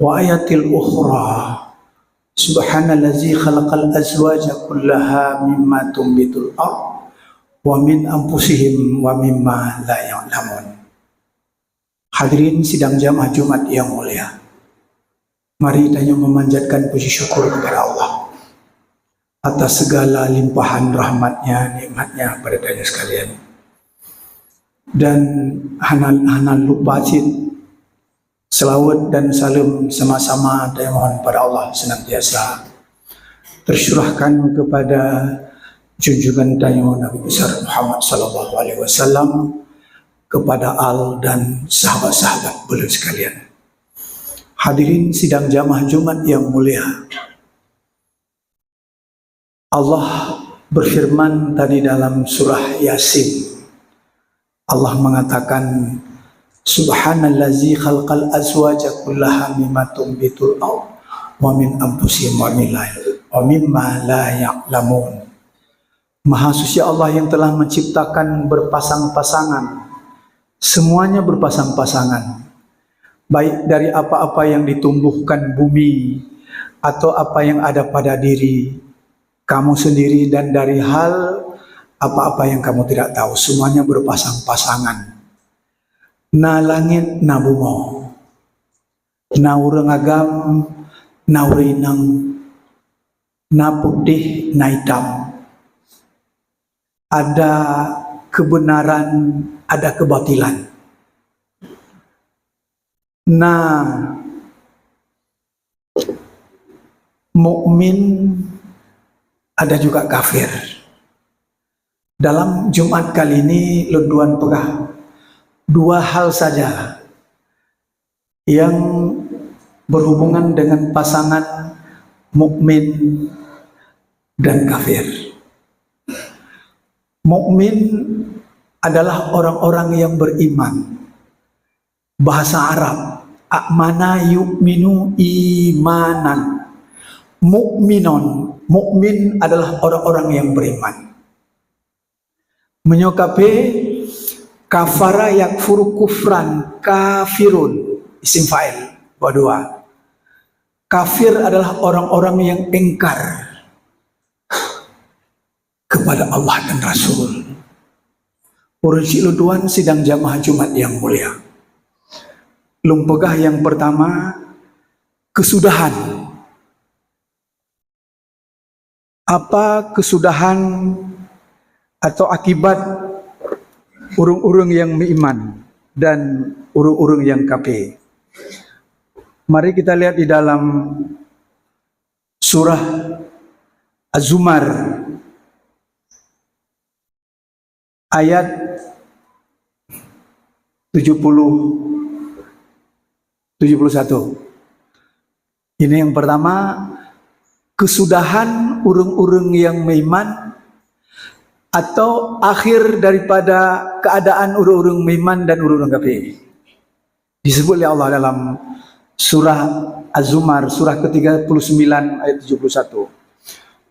Wa ayatil ukhra subhanallazi khalaqal azwaja kullaha mimma tumbitul ard wa min anfusihim wa mimma la ya'lamun. Hadirin sidang jamaah Jumat yang mulia, mari kita memanjatkan puji syukur kepada Allah atas segala limpahan rahmatnya, nikmatnya pada kita sekalian. Dan hanan lupa selawat dan salam sama-sama saya mohon pada Allah senantiasa tercurahkan kepada junjungan tayo Nabi besar Muhammad sallallahu alaihi wasallam, kepada al dan sahabat-sahabat beliau sekalian. Hadirin sidang jamaah Jumat yang mulia, Allah berfirman tadi dalam surah Yasin. Allah mengatakan, subhanallazi khalaqal azwaja kullaha mimma tumbitul ard wa min anfusihim wa mimma la ya'lamun. Maha suci Allah yang telah menciptakan berpasang-pasangan, semuanya berpasang-pasangan, baik dari apa-apa yang ditumbuhkan bumi atau apa yang ada pada diri kamu sendiri, dan dari hal apa-apa yang kamu tidak tahu, semuanya berpasang-pasangan. Na langit na bungo, na urang agam na urinang, na putih na hitam. Ada kebenaran, ada kebatilan. Nah, mukmin ada juga kafir. Dalam Jumat kali ini Lunduan pegah dua hal saja yang berhubungan dengan pasangan mukmin dan kafir. Mukmin adalah orang-orang yang beriman. Bahasa Arab, amana yu'minu imanan. Mukminon, mukmin adalah orang-orang yang beriman. Menyokape kafara yakfuru kufran, kafirun, isim fa'il, dua. Kafir adalah orang-orang yang engkar kepada Allah dan Rasul. Urusi luduan sidang jamaah Jumat yang mulia. Lumpegah yang pertama, kesudahan. Apa kesudahan atau akibat urung-urung yang beriman dan urung-urung yang kafir? Mari kita lihat di dalam surah Az-Zumar ayat 71. Ini yang pertama, kesudahan urung-urung yang beriman atau akhir daripada keadaan urung-urung beriman dan urung-urung kafir. Disebut oleh Allah dalam surah Az-Zumar, surah ke-39 ayat 71.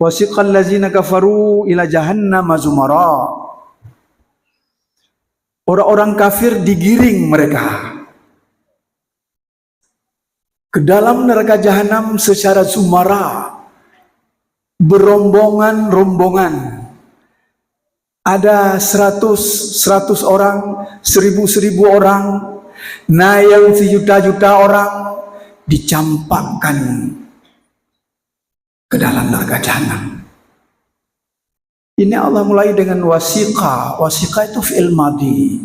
Wasiqal ladzina kafaru ila jahannam zumara. Orang-orang kafir digiring mereka ke dalam neraka jahanam secara zumara, berombongan-rombongan. Ada 100 orang, 1000 orang, nah yang sejuta-juta orang dicampakkan ke dalam neraka jahanam. Ini Allah mulai dengan wasiqa. Wasiqa itu fi'il madhi.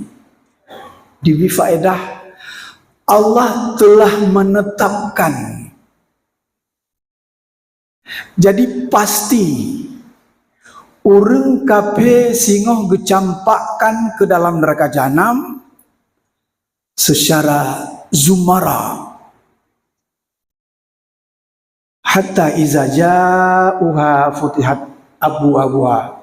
Di faedah Allah telah menetapkan. Jadi pasti urang kafir singoh gecampakkan ke dalam neraka jahanam secara zumara. Hatta iza ja'uha futihat abwabuha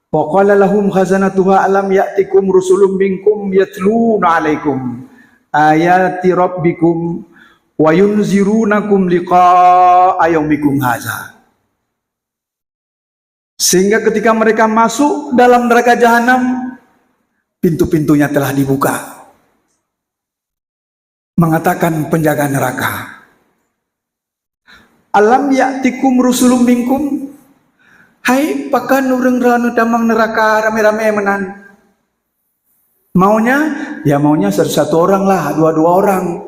wa qala lahum khazanatuha alam ya'tikum rusulun minkum yatluna 'alaikum ayati rabbikum wa yunzirunakum liqa'a yaumikum hadza. Sehingga ketika mereka masuk dalam neraka jahanam, pintu-pintunya telah dibuka. Mengatakan penjaga neraka, Alam ya'tikum rusulun minkum. Hai pakan urang ranu damang neraka rame-rame menan. Maunya, ya maunya satu orang lah, dua orang.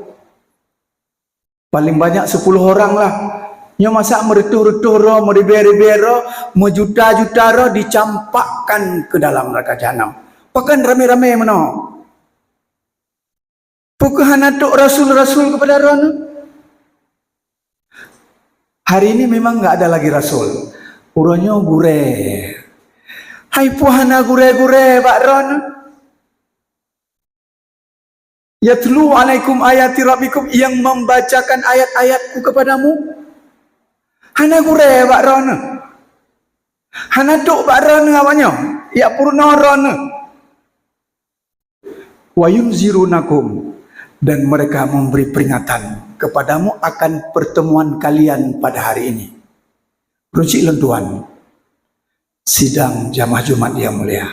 Paling banyak 10 orang lah. Nya masa meretuh-retuh roh, meribeh-ribeh roh, mejuta-juta roh dicampakkan ke dalam neraka jahanam. Pakan rame-rame mana? Pukahan atuk rasul-rasul kepada roh. Hari ini memang enggak ada lagi rasul. Urangnya gure. Hai puhana gure-gure Pak Ron. Yatlu alaikum ayati rabbikum, yang membacakan ayat-ayatku kepadamu. Hana gure Pak Ron. Hana tuk Pak Ron awaknya. Ya purna Ron. Wa yunzirunakum, dan mereka memberi peringatan kepadamu akan pertemuan kalian pada hari ini. Runcik lentuan sidang jamaah Jumat yang mulia.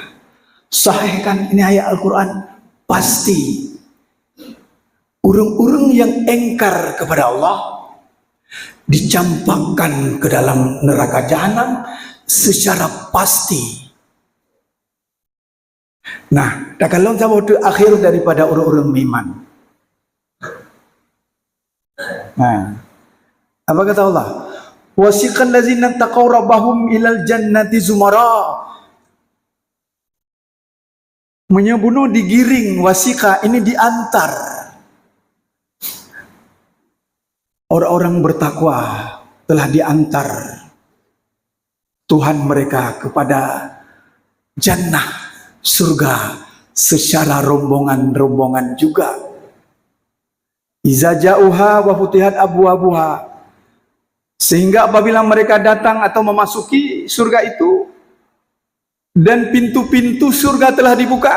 Sahihkan ini ayat Al-Quran. Pasti urang-urang yang engkar kepada Allah dicampakkan ke dalam neraka jahanam secara pasti. Nah, dah kalau kita akhir daripada orang-orang iman. Nah, apa kata Allah? Wasiqal ladzina taqaw rabbahum ilal jannati zumara. Menyebunuh digiring, wasiqa ini diantar orang-orang bertakwa, telah diantar Tuhan mereka kepada jannah, surga, secara rombongan-rombongan juga. Iza ja'uha wa futihat abwabuha, sehingga apabila mereka datang atau memasuki surga itu dan pintu-pintu surga telah dibuka,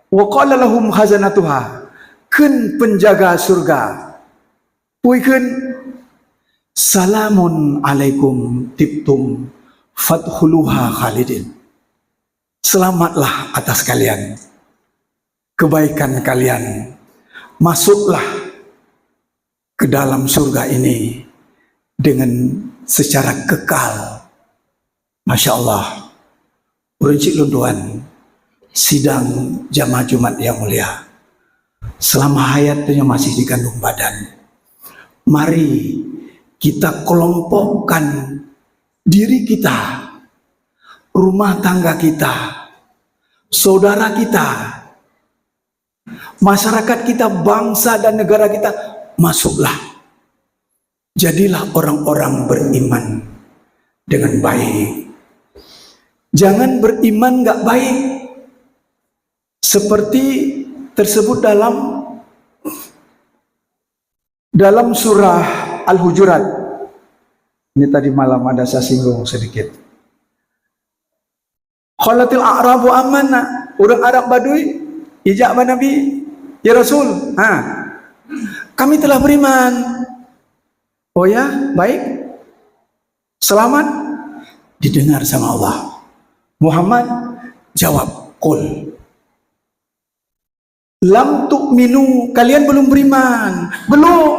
wa qala lahum khazanatuha, keun penjaga surga puikeun, salamun alaikum tibtum fadkhuluha khalidin, selamatlah atas kalian, kebaikan kalian, masuklah ke dalam surga ini dengan secara kekal. Masya Allah. Berincik lunduan sidang jamaah Jumat yang mulia. Selama hayatnya masih dikandung badan, mari kita kelompokkan diri kita, rumah tangga kita, saudara kita, masyarakat kita, bangsa dan negara kita. Masuklah, jadilah orang-orang beriman dengan baik. Jangan beriman gak baik seperti tersebut dalam surah Al-Hujurat. Ini tadi malam ada saya singgung sedikit. Khalatil a'rabu amanna, orang Arab Badui ijab Nabi, ya Rasul, kami telah beriman. Oh ya, baik, selamat. Didengar sama Allah. Muhammad jawab, qul lam tu'minu, kalian belum beriman, belum.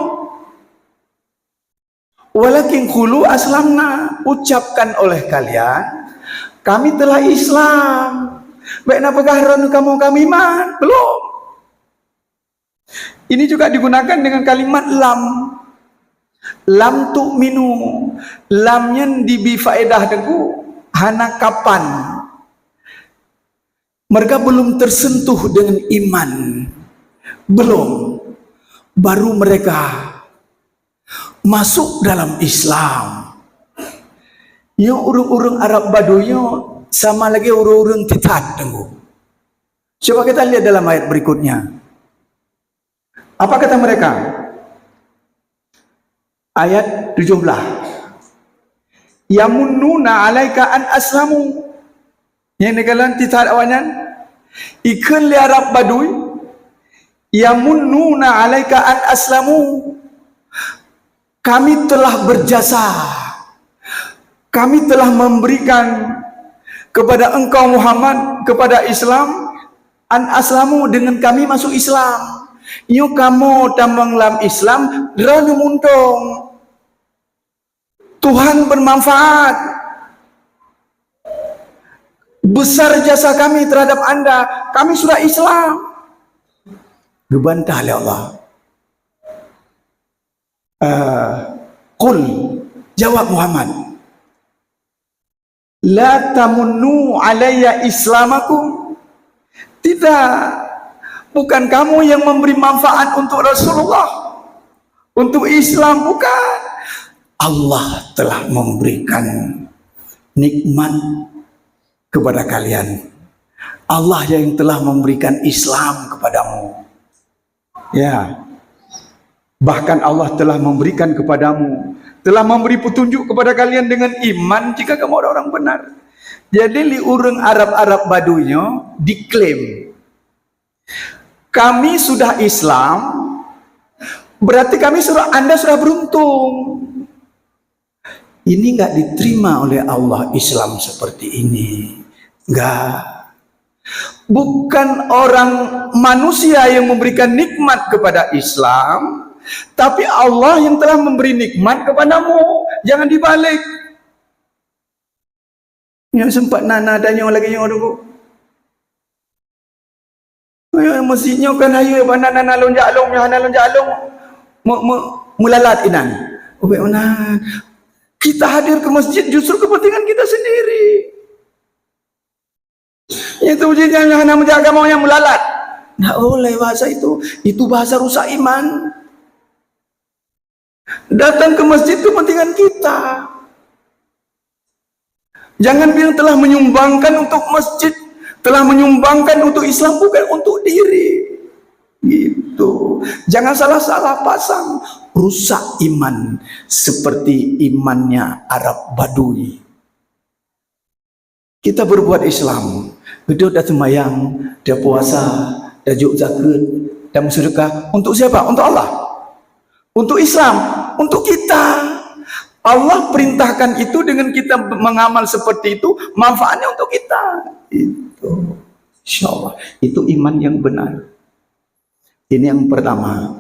Walakin qulu aslamna, ucapkan oleh kalian, kami telah Islam. Baik, apakah kamu kami iman? Belum. Ini juga digunakan dengan kalimat lam. Lam tu'minu, lamnya dibi faedah deku hana kapan mereka belum tersentuh dengan iman, belum, baru mereka masuk dalam Islam. Yang urung-urung Arab Baduy sama lagi urung-urung titat tenggu. Coba kita lihat dalam ayat berikutnya. Apa kata mereka? Ayat 17. Yamunnuna alaika an aslamu. Yang negalan titat awanan. Ikan li Arab Baduy. Yamunnuna alaika an aslamu. Kami telah berjasa. Kami telah memberikan kepada engkau Muhammad, kepada Islam, an aslamu, dengan kami masuk Islam. Yo kamu tambang lam Islam ranu muntung. Tuhan bermanfaat. Besar jasa kami terhadap Anda. Kami sudah Islam. Dibantah oleh Allah. Qul, jawab Muhammad, la tamunnu alayya islamakum. Tidak, bukan kamu yang memberi manfaat untuk Rasulullah, untuk Islam, bukan. Allah telah memberikan nikmat kepada kalian. Allah yang telah memberikan Islam kepadamu. Ya. Bahkan Allah telah memberikan kepadamu, telah memberi petunjuk kepada kalian dengan iman jika kamu orang benar. Jadi li urang Arab-Arab Baduynya diklaim, kami sudah Islam, berarti Anda sudah beruntung. Ini enggak diterima oleh Allah Islam seperti ini. Enggak. Bukan orang manusia yang memberikan nikmat kepada Islam, tapi Allah yang telah memberi nikmat kepadamu. Jangan dibalik. Yang sempat nana adanya lagi yang ada. Masjidnya kan ayo nana lonjak long, hana lonjak long. Mulalat inan. Ubek unan. Kita hadir ke masjid justru kepentingan kita sendiri. Itu ujian yang hana menjaga maunya mulalat. Nggak boleh bahasa itu. Itu bahasa rusak iman. Datang ke masjid itu kepentingan kita. Jangan bilang telah menyumbangkan untuk masjid, telah menyumbangkan untuk Islam, bukan untuk diri. Gitu. Jangan salah-salah pasang. Rusak iman seperti imannya Arab Badui. Kita berbuat Islam, dia dah sembahyang, dia puasa, dia juk zakat, dia bersedekah. Untuk siapa? Untuk Allah. Untuk Islam, untuk kita. Allah perintahkan itu dengan kita mengamal seperti itu, manfaatnya untuk kita. Itu, insyaallah, itu iman yang benar. Ini yang pertama.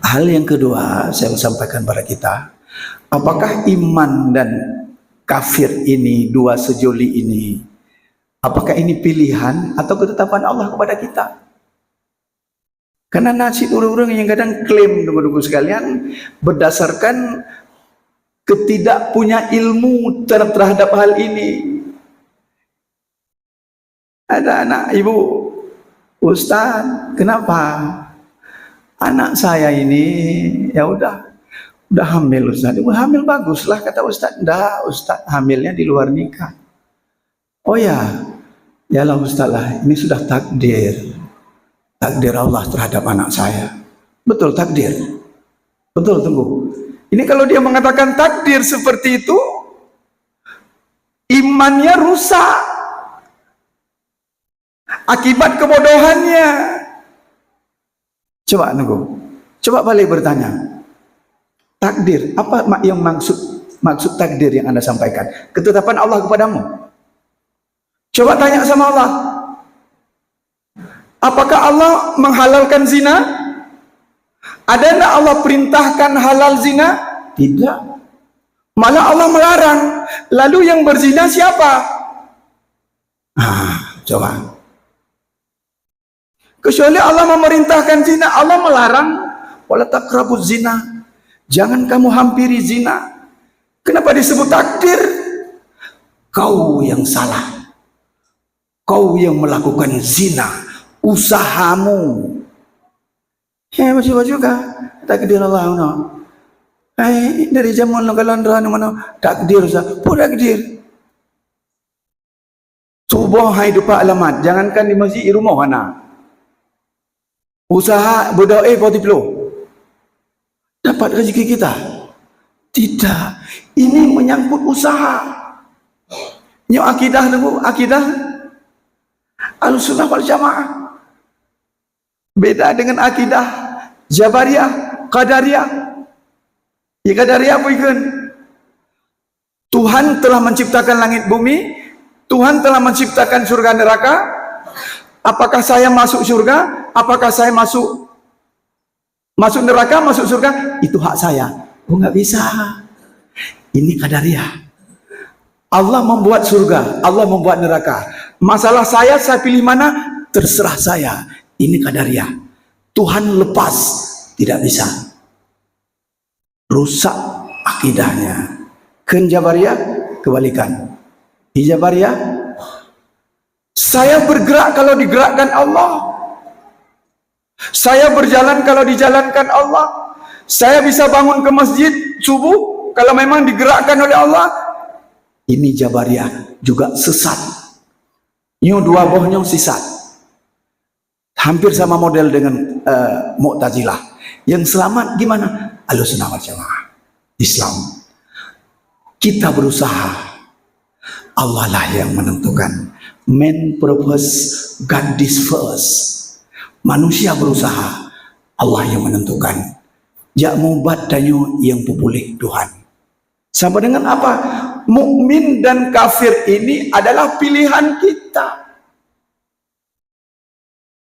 Hal yang kedua, saya sampaikan pada kita, apakah iman dan kafir ini, dua sejoli ini, apakah ini pilihan atau ketetapan Allah kepada kita? Karena nasib orang-orang yang kadang klaim teman-teman sekalian berdasarkan ketidakpunya ilmu terhadap hal ini. Ada anak ibu, Ustaz, kenapa anak saya ini ya udah hamil Ustaz? Hamil baguslah kata Ustaz. Dah Ustaz, hamilnya di luar nikah. Oh ya, yalah Ustaz lah, ini sudah takdir. Takdir Allah terhadap anak saya. Betul takdir. Betul, tunggu. Ini kalau dia mengatakan takdir seperti itu, imannya rusak. Akibat kebodohannya. Coba tunggu. Coba balik bertanya. Takdir, apa yang maksud takdir yang Anda sampaikan? Ketetapan Allah kepadamu. Coba tanya sama Allah. Apakah Allah menghalalkan zina? Ada tidak Allah perintahkan halal zina? Tidak. Malah Allah melarang. Lalu yang berzina siapa? Coba. Kecuali Allah memerintahkan zina, Allah melarang. Wala taqrabuz zina. Jangan kamu hampiri zina. Kenapa disebut takdir? Kau yang salah. Kau yang melakukan zina. Usahamu. Macam juga takdir Allah no. Dari zaman kalau mana takdir sah. Pun takdir. Coba hai dupa alamat. Jangankan di masjid, di rumah mana. Usaha berdoa potiplo. Dapat rezeki kita. Tidak. Ini menyangkut usaha. Ini akidah dulu, akidah Ahlussunnah wal Jamaah. Beda dengan akidah Jabariyah, Qadariyah. Ya Qadariyah apa ikan? Tuhan telah menciptakan langit bumi, Tuhan telah menciptakan surga neraka. Apakah saya masuk surga? Apakah saya masuk neraka, masuk surga? Itu hak saya. Oh, nggak bisa. Ini qadariyah. Allah membuat surga, Allah membuat neraka. Masalah saya pilih mana? Terserah saya. Ini qadariyah. Tuhan lepas, tidak bisa. Rusak akidahnya. Jabariyah kebalikan. Jabariyah, saya bergerak kalau digerakkan Allah. Saya berjalan kalau dijalankan Allah. Saya bisa bangun ke masjid subuh kalau memang digerakkan oleh Allah. Ini Jabariyah juga sesat. Nyo dua bohnya sesat. Hampir sama model dengan Mu'tazilah. Yang selamat gimana? Ahlussunnah wal Jamaah. Islam. Kita berusaha. Allah lah yang menentukan. Man purpose, God this first. Manusia berusaha, Allah yang menentukan. Jak mubat danyo yang pupulih Tuhan. Sama dengan apa? Mukmin dan kafir ini adalah pilihan kita.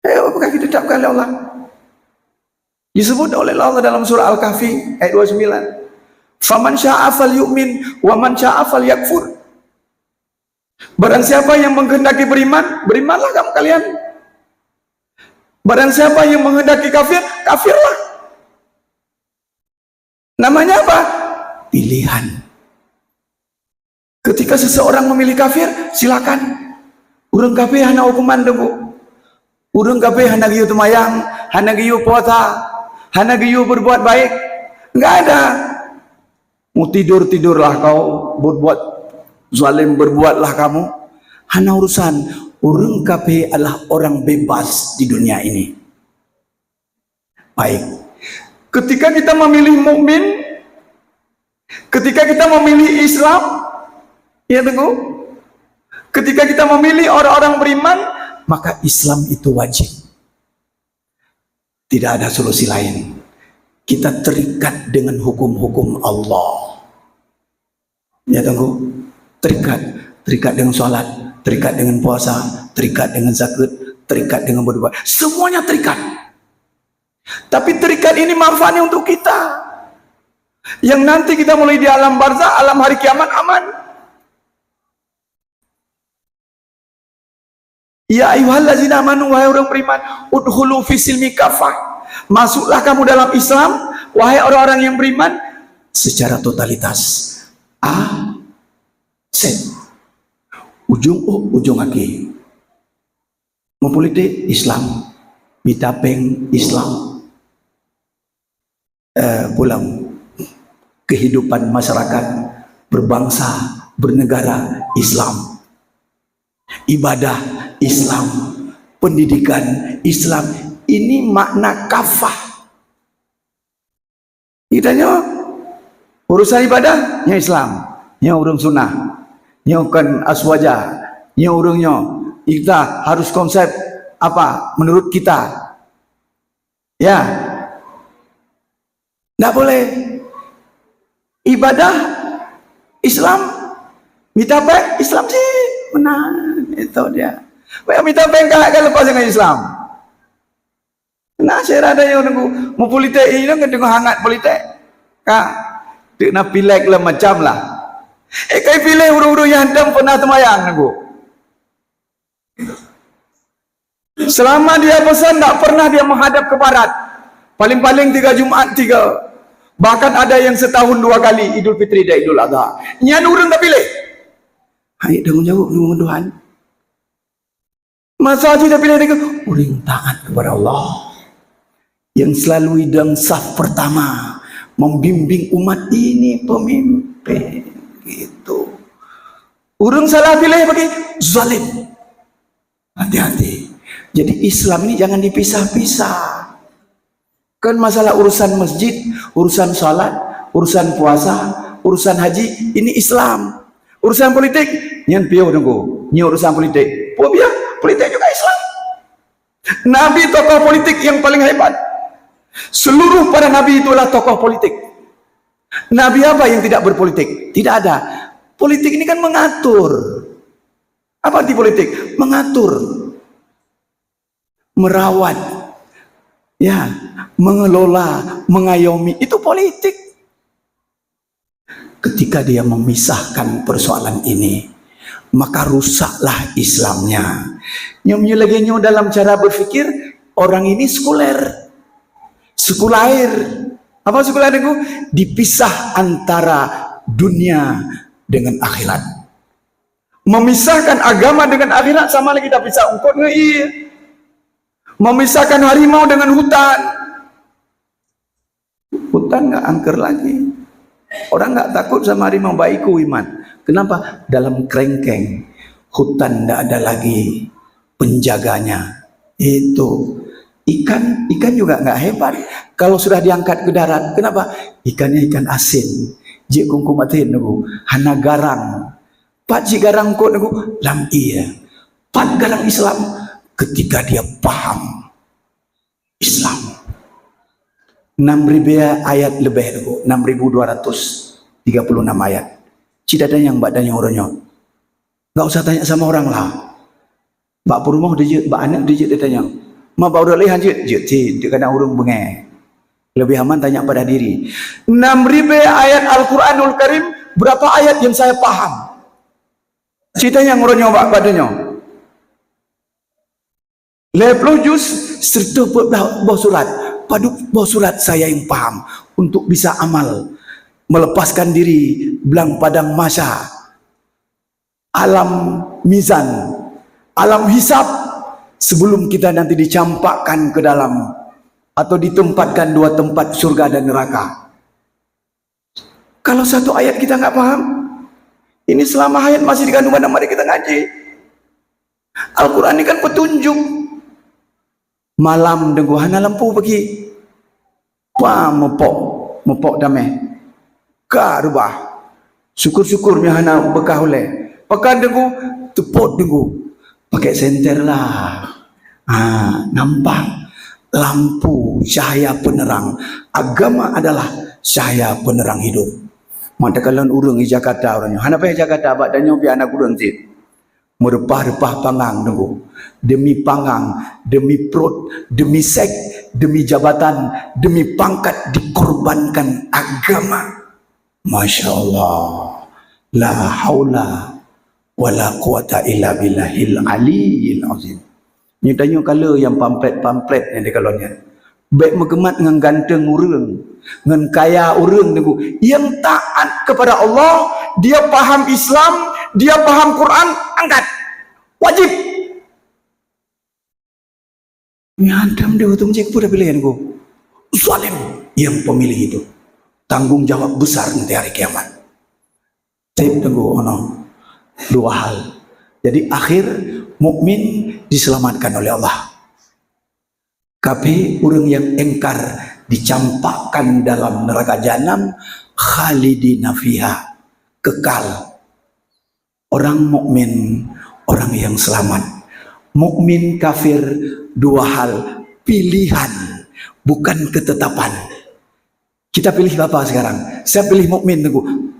Apakah kita tetapkan oleh Allah? Disebut oleh Allah dalam surah Al-Kahfi ayat 29. Faman syaa falyu'min wa man syaa falyakfur. Barang siapa yang menghendaki beriman, berimanlah kamu kalian. Barang siapa yang menghendaki kafir, kafirlah. Namanya apa? Pilihan. Ketika seseorang memilih kafir, silakan. Urang kafir hana hukuman dengku. Urang kafir hana giyu tumayang, hana giyu puasa, hana giyu berbuat baik. Enggak ada. Mau tidur-tidurlah kau, berbuat zalim berbuatlah kamu. Hana urusan. Orang kafir adalah orang bebas di dunia ini. Baik. Ketika kita memilih mukmin, ketika kita memilih Islam, ya tunggu. Ketika kita memilih orang-orang beriman, maka Islam itu wajib. Tidak ada solusi lain. Kita terikat dengan hukum-hukum Allah. Ya tunggu. Terikat dengan sholat, terikat dengan puasa, terikat dengan zakat, terikat dengan berbuat. Semuanya terikat. Tapi terikat ini manfaatnya untuk kita. Yang nanti kita mulai di alam barzah, alam hari kiamat aman. Ya ayyuhallazina amanu, wahai orang beriman, udkhulu fi silmi kafah. Masuklah kamu dalam Islam, wahai orang-orang yang beriman, secara totalitas. Set. Ujung ujung lagi. Mau politik Islam, mitapeng Islam, pulang kehidupan masyarakat berbangsa bernegara Islam, ibadah Islam, pendidikan Islam. Ini makna kafah. Kitanya urusan ibadahnya Islam, nya urung sunnah, nya kan aswaja, nya urungnya kita harus konsep apa menurut kita. Ya, tidak boleh. Ibadah Islam, mitapek Islam sih benar, itu dia. Mitapek kalau lepas dengan Islam. Nah, saya ada yang nunggu mau politik ini kan tengok hangat politik. Kak, dia nak pilek lah macam lah. Kai pilih urung-urung yang hentam pernah temayang nunggu. Selama dia pesan tak pernah dia menghadap ke barat. Paling-paling 3 Jumaat 3. Bahkan ada yang setahun 2 kali Idul Fitri dan Idul Adha. Nyan urang tak pilih. Hai tanggung jawab dengan Tuhan. Masa aja dia pilih dia urang taat kepada Allah. Yang selalu hidang saf pertama membimbing umat ini pemimpin gitu. Urang salah pilih bagi zalim. Hati-hati. Jadi Islam ini jangan dipisah-pisah. Kan masalah urusan masjid, urusan salat, urusan puasa, urusan haji, ini Islam. Urusan politik, nyan piau nunggu. Ini urusan politik. Pobia, politik juga Islam. Nabi tokoh politik yang paling hebat. Seluruh para nabi itulah tokoh politik. Nabi apa yang tidak berpolitik? Tidak ada. Politik ini kan mengatur. Apa arti politik? Mengatur, merawat, ya, mengelola, mengayomi. Itu politik. ketika dia memisahkan persoalan ini, maka rusaklah Islamnya. Nyonya lagi dalam cara berfikir, orang ini sekulair. Apa sekulair itu? Dipisah antara dunia dengan akhirat. Memisahkan agama dengan akhirat sama lagi kita pisah ungkot ngei. Memisahkan harimau dengan hutan. Hutan nggak angker lagi. Orang nggak takut sama harimau, baiku iman. Kenapa? Dalam kerengkeng hutan nggak ada lagi penjaganya. Itu ikan juga nggak hebat. Kalau sudah diangkat ke darat, kenapa? Ikannya ikan asin. Jik kungkumatin nunggu, hana garang. Pat si garang kot nunggu, lam iya. Pat garang Islam ketika dia paham Islam. 6.000 ayat lebih nunggu, 6.236 ayat. Cidada yang badannya orangnya. Nggak usah tanya sama orang lah. Bak rumah dia, bak anak dia tanya. Ma bau dah lihat je, dia kena urung bengeh. Lebih aman tanya pada diri. 6.000 ayat Al-Quranul Karim, berapa ayat yang saya paham? Cerita yang orangnya bak badannya. 50 juz serta bawah surat. Padu bawah surat saya yang paham untuk bisa amal, melepaskan diri belang padang masa, alam mizan, alam hisab, sebelum kita nanti dicampakkan ke dalam atau ditempatkan 2 tempat surga dan neraka. Kalau satu ayat kita nggak paham, ini selama ayat masih dikandung pada mari kita ngaji. Al-Quran ini kan petunjuk. Malam dengku hana lampu pergi. Wah mepok damai. Ka rubah. Syukur-syukurnya hana bekah oleh. Pakai dengku tepot dengku. Pakai senter lah. Nampak lampu cahaya penerang. Agama adalah cahaya penerang hidup. Maka kalau urung di Jakarta orangnya. Hana payah Jakarta abad dan nyobi anak urung sih. Merepah-repah pangang nunggu. Demi pangang, demi perut, demi seks, demi jabatan, demi pangkat dikorbankan agama. Masya Allah. La haula wa la quwata illa billahil aliyil azim. Ni tanya kalau yang pamflet yang di kalonnya. Baik megemat dengan ganteng urang, dengan kaya urang nunggu. Yang taat kepada Allah, dia paham Islam, dia paham Quran, angkat. Wajib. Nyandam dia untuk cek pula pilihan ku. Zalim yang pemilih itu. Tanggung jawab besar nanti hari kiamat. Saya tunggu dua hal. Jadi akhir mukmin diselamatkan oleh Allah. Tapi orang yang engkar dicampakkan dalam neraka jahanam khalidina fiha, kekal. Orang mukmin, orang yang selamat. Mukmin kafir, dua hal, pilihan, bukan ketetapan. Kita pilih apa sekarang? Saya pilih mukmin,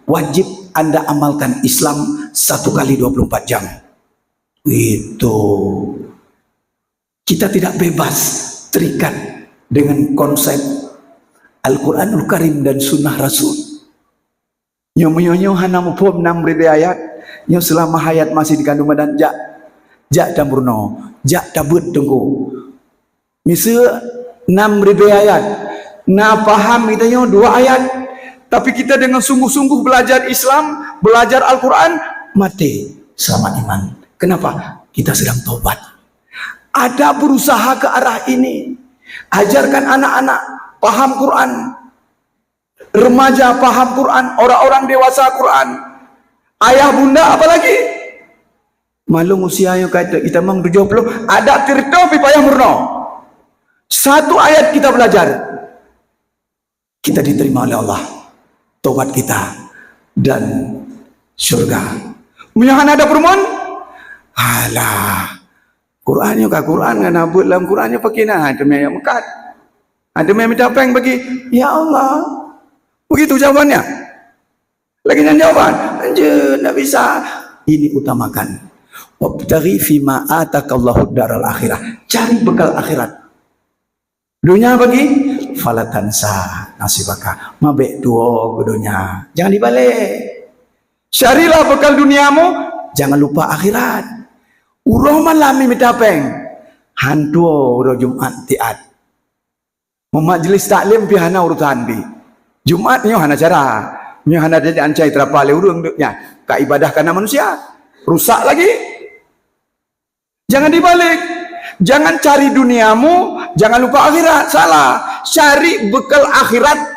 wajib Anda amalkan Islam 1 kali 24 jam. Itu kita tidak bebas terikat dengan konsep Al-Quranul Karim dan Sunnah Rasul. Nyomo-nyomo hana mupom 6.000 ayat. Yang selama hayat masih dikandung badan jak dan Bruno, jak tabut tunggu. Misal 6.000 ayat. Nah paham kita 2 ayat. Tapi kita dengan sungguh-sungguh belajar Islam, belajar Al-Quran, mati selamat iman. Kenapa? Kita sedang taubat. Ada berusaha ke arah ini. Ajarkan anak-anak paham Quran. Remaja paham Quran, orang-orang dewasa Quran. Ayah bunda apalagi? Malum usia yang kita mang 70, ada tirta pipayah murno. 1 ayat kita belajar. Kita diterima oleh Allah. Taubat kita dan surga. Munyahan ada permohon? Alah. Qurannya ka Quran kan abut dalam Qurannya pakai nah demi ayat mekat. Ada yang minta peng bagi ya Allah. Begitu jawabannya. Lagi jawaban, anjir, tak bisa. Ini utamakan. Wabtaghi fima atakallahu daral akhirah. Cari bekal akhirat. Dunia bagi falatansa nasibaka. Mabek duo dunia. Jangan dibalik. Carilah bekal duniamu, jangan lupa akhirat. Uroh malam mitapeng. Hantu uroh Jumat tiat. Majlis taklim pihana urutan bi. Jumat nyo hana cara. Nyo hana jadi ancai terapale urungnya. Ka ibadah karena manusia. Rusak lagi. Jangan dibalik. Jangan cari duniamu, jangan lupa akhirat. Salah. Cari bekal akhirat